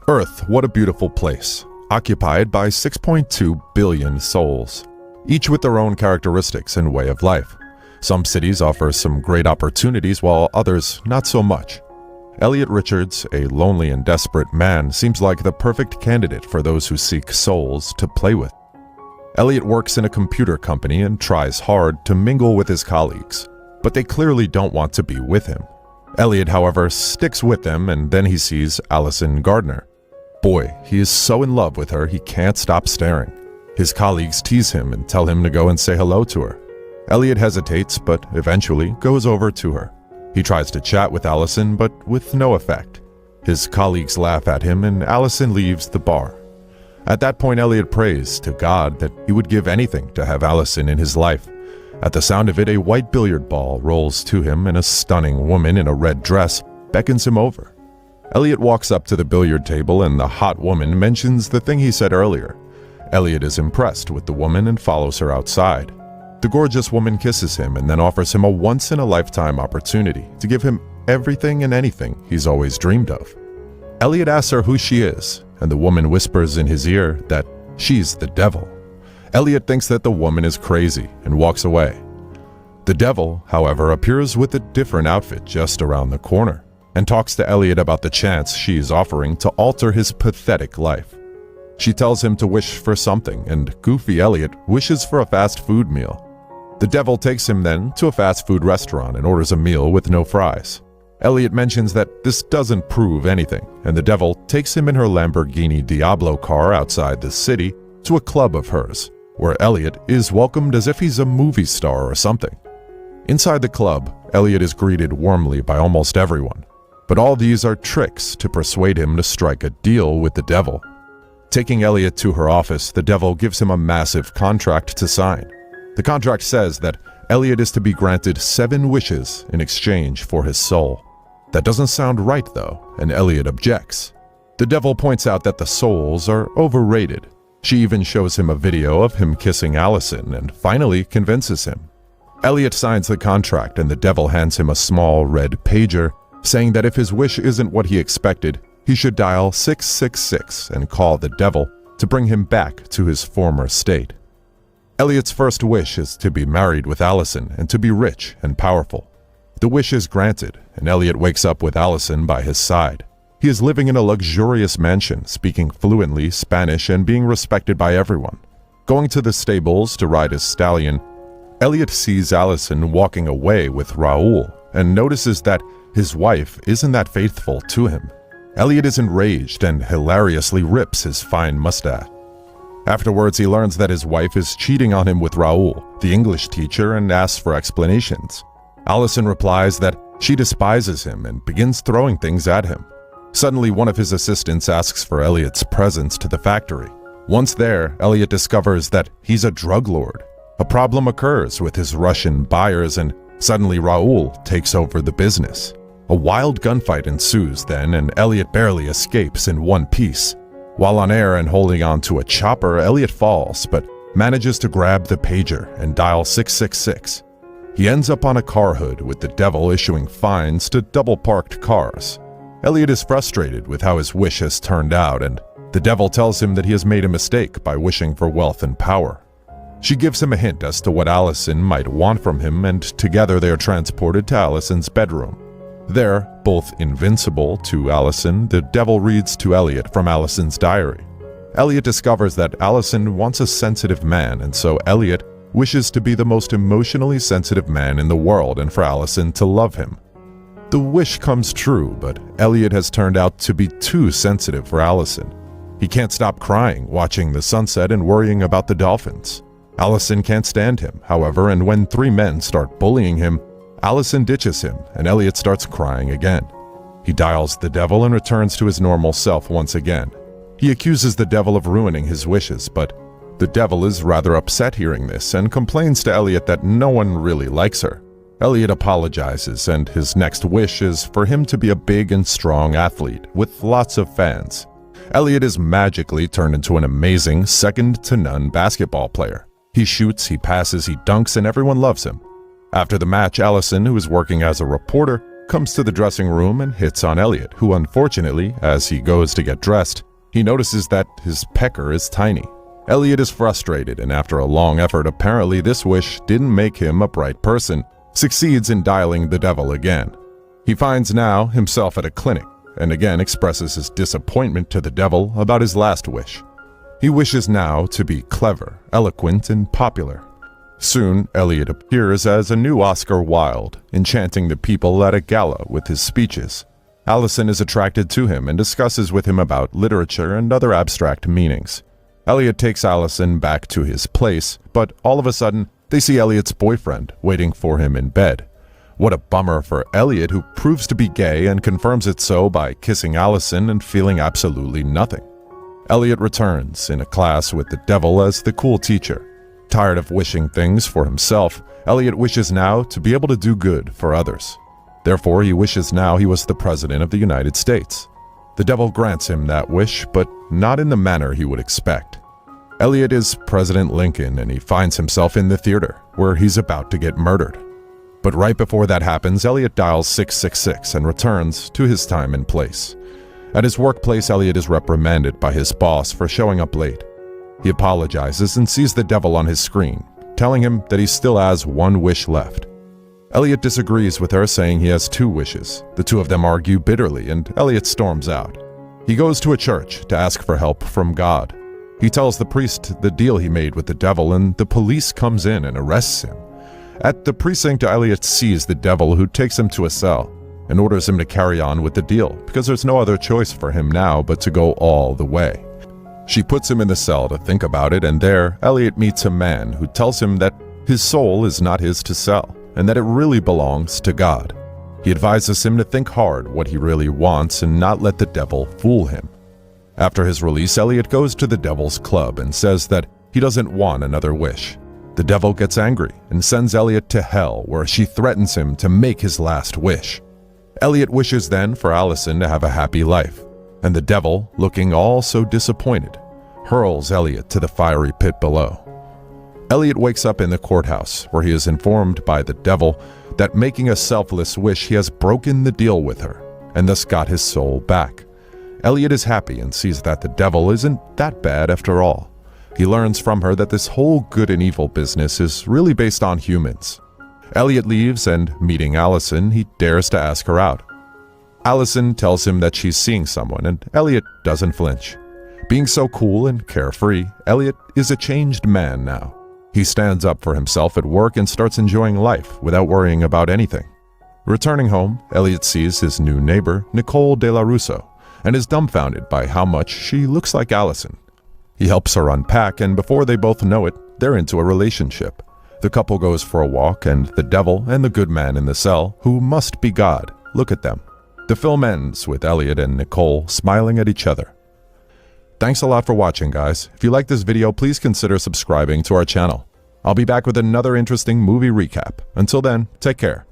Earth, what a beautiful place, occupied by 6.2 billion souls, each with their own characteristics and way of life. Some cities offer some great opportunities while others not so much. Elliot Richards, a lonely and desperate man, seems like the perfect candidate for those who seek souls to play with. Elliot works in a computer company and tries hard to mingle with his colleagues, but they clearly don't want to be with him. Elliot, however, sticks with them, and then he sees Allison Gardner. Boy, he is so in love with her he can't stop staring. His colleagues tease him and tell him to go and say hello to her. Elliot hesitates, but eventually goes over to her. He tries to chat with Allison, but with no effect. His colleagues laugh at him, and Allison leaves the bar. At that point, Elliot prays to God that he would give anything to have Allison in his life. At the sound of it, a white billiard ball rolls to him, and a stunning woman in a red dress beckons him over. Elliot walks up to the billiard table, and the hot woman mentions the thing he said earlier. Elliot is impressed with the woman and follows her outside. The gorgeous woman kisses him and then offers him a once-in-a-lifetime opportunity to give him everything and anything he's always dreamed of. Elliot asks her who she is, and the woman whispers in his ear that she's the devil. Elliot thinks that the woman is crazy and walks away. The devil, however, appears with a different outfit just around the corner and talks to Elliot about the chance she is offering to alter his pathetic life. She tells him to wish for something, and goofy Elliot wishes for a fast food meal. The devil takes him then to a fast food restaurant and orders a meal with no fries. Elliot mentions that this doesn't prove anything, and the devil takes him in her Lamborghini Diablo car outside the city to a club of hers, where Elliot is welcomed as if he's a movie star or something. Inside the club, Elliot is greeted warmly by almost everyone, but all these are tricks to persuade him to strike a deal with the devil. Taking Elliot to her office, the devil gives him a massive contract to sign. The contract says that Elliot is to be granted 7 wishes in exchange for his soul. That doesn't sound right though, and Elliot objects. The devil points out that the souls are overrated. She even shows him a video of him kissing Allison and finally convinces him. Elliot signs the contract, and the devil hands him a small red pager, saying that if his wish isn't what he expected, he should dial 666 and call the devil to bring him back to his former state. Elliot's first wish is to be married with Allison and to be rich and powerful. The wish is granted, and Elliot wakes up with Allison by his side. He is living in a luxurious mansion, speaking fluently Spanish and being respected by everyone. Going to the stables to ride his stallion, Elliot sees Allison walking away with Raul and notices that his wife isn't that faithful to him. Elliot is enraged and hilariously rips his fine mustache. Afterwards, he learns that his wife is cheating on him with Raul, the English teacher, and asks for explanations. Allison replies that she despises him and begins throwing things at him. Suddenly, one of his assistants asks for Elliot's presence to the factory. Once there, Elliot discovers that he's a drug lord. A problem occurs with his Russian buyers, and suddenly Raul takes over the business. A wild gunfight ensues then, and Elliot barely escapes in one piece. While on air and holding on to a chopper, Elliot falls, but manages to grab the pager and dial 666. He ends up on a car hood with the devil issuing fines to double-parked cars. Elliot is frustrated with how his wish has turned out, and the devil tells him that he has made a mistake by wishing for wealth and power. She gives him a hint as to what Allison might want from him, and together they are transported to Allison's bedroom. There, both invincible to Allison, the devil reads to Elliot from Allison's diary. Elliot discovers that Allison wants a sensitive man, and so Elliot wishes to be the most emotionally sensitive man in the world and for Allison to love him. The wish comes true, but Elliot has turned out to be too sensitive for Allison. He can't stop crying, watching the sunset and worrying about the dolphins. Allison can't stand him, however, and when 3 men start bullying him, Allison ditches him, and Elliot starts crying again. He dials the devil and returns to his normal self once again. He accuses the devil of ruining his wishes, but the devil is rather upset hearing this and complains to Elliot that no one really likes her. Elliot apologizes, and his next wish is for him to be a big and strong athlete with lots of fans. Elliot is magically turned into an amazing, second-to-none basketball player. He shoots, he passes, he dunks, and everyone loves him. After the match, Allison, who is working as a reporter, comes to the dressing room and hits on Elliot, who unfortunately, as he goes to get dressed, he notices that his pecker is tiny. Elliot is frustrated, and after a long effort, apparently this wish didn't make him a bright person, succeeds in dialing the devil again. He finds now himself at a clinic, and again expresses his disappointment to the devil about his last wish. He wishes now to be clever, eloquent, and popular. Soon, Elliot appears as a new Oscar Wilde, enchanting the people at a gala with his speeches. Allison is attracted to him and discusses with him about literature and other abstract meanings. Elliot takes Allison back to his place, but all of a sudden, they see Elliot's boyfriend waiting for him in bed. What a bummer for Elliot, who proves to be gay and confirms it so by kissing Allison and feeling absolutely nothing. Elliot returns in a class with the devil as the cool teacher. Tired of wishing things for himself, Elliot wishes now to be able to do good for others. Therefore, he wishes now he was the President of the United States. The devil grants him that wish, but not in the manner he would expect. Elliot is President Lincoln, and he finds himself in the theater, where he's about to get murdered. But right before that happens, Elliot dials 666 and returns to his time and place. At his workplace, Elliot is reprimanded by his boss for showing up late. He apologizes and sees the devil on his screen, telling him that he still has one wish left. Elliot disagrees with her, saying he has two wishes. The two of them argue bitterly, and Elliot storms out. He goes to a church to ask for help from God. He tells the priest the deal he made with the devil, and the police comes in and arrests him. At the precinct, Elliot sees the devil, who takes him to a cell and orders him to carry on with the deal, because there's no other choice for him now but to go all the way. She puts him in the cell to think about it, and there, Elliot meets a man who tells him that his soul is not his to sell, and that it really belongs to God. He advises him to think hard what he really wants and not let the devil fool him. After his release, Elliot goes to the devil's club and says that he doesn't want another wish. The devil gets angry and sends Elliot to hell, where she threatens him to make his last wish. Elliot wishes then for Allison to have a happy life, and the devil, looking all so disappointed, hurls Elliot to the fiery pit below. Elliot wakes up in the courthouse, where he is informed by the devil that making a selfless wish, he has broken the deal with her, and thus got his soul back. Elliot is happy and sees that the devil isn't that bad after all. He learns from her that this whole good and evil business is really based on humans. Elliot leaves, and meeting Allison, he dares to ask her out. Allison tells him that she's seeing someone, and Elliot doesn't flinch. Being so cool and carefree, Elliot is a changed man now. He stands up for himself at work and starts enjoying life without worrying about anything. Returning home, Elliot sees his new neighbor, Nicole de la Russo, and is dumbfounded by how much she looks like Allison. He helps her unpack, and before they both know it, they're into a relationship. The couple goes for a walk, and the devil and the good man in the cell, who must be God, look at them. The film ends with Elliot and Nicole smiling at each other. Thanks a lot for watching, guys. If you like this video, please consider subscribing to our channel. I'll be back with another interesting movie recap. Until then, take care.